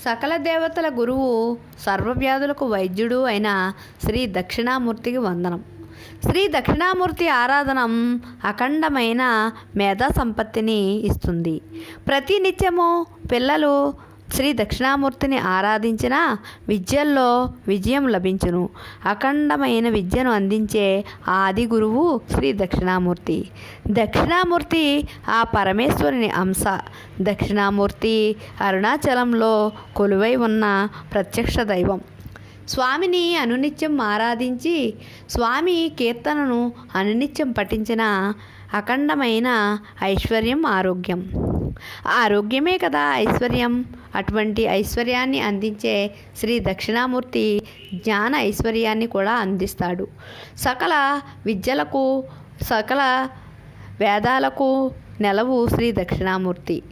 సకల దేవతల గురువు, సర్వవ్యాధులకు వైద్యుడు అయిన శ్రీ దక్షిణామూర్తికి వందనం. శ్రీ దక్షిణామూర్తి ఆరాధనం అఖండమైన మేధా సంపత్తిని ఇస్తుంది. ప్రతి నిత్యము పిల్లలు శ్రీ దక్షిణామూర్తిని ఆరాధించిన విద్యల్లో విజయం లభించును. అఖండమైన విద్యను అందించే ఆది గురువు శ్రీ దక్షిణామూర్తి. దక్షిణామూర్తి ఆ పరమేశ్వరుని అంశ. దక్షిణామూర్తి అరుణాచలంలో కొలువై ఉన్న ప్రత్యక్ష దైవం. స్వామిని అనునిత్యం ఆరాధించి స్వామి కీర్తనను అనునిత్యం పఠించిన అఖండమైన ఐశ్వర్యం, ఆరోగ్యం. ఆరోగ్యమే కదా ఐశ్వర్యం. అటువంటి ఐశ్వర్యాన్ని అందించే శ్రీ దక్షిణామూర్తి జ్ఞాన ఐశ్వర్యాన్ని కూడా అందిస్తాడు. సకల విద్యలకు, సకల వేదాలకు నెలవు శ్రీ దక్షిణామూర్తి.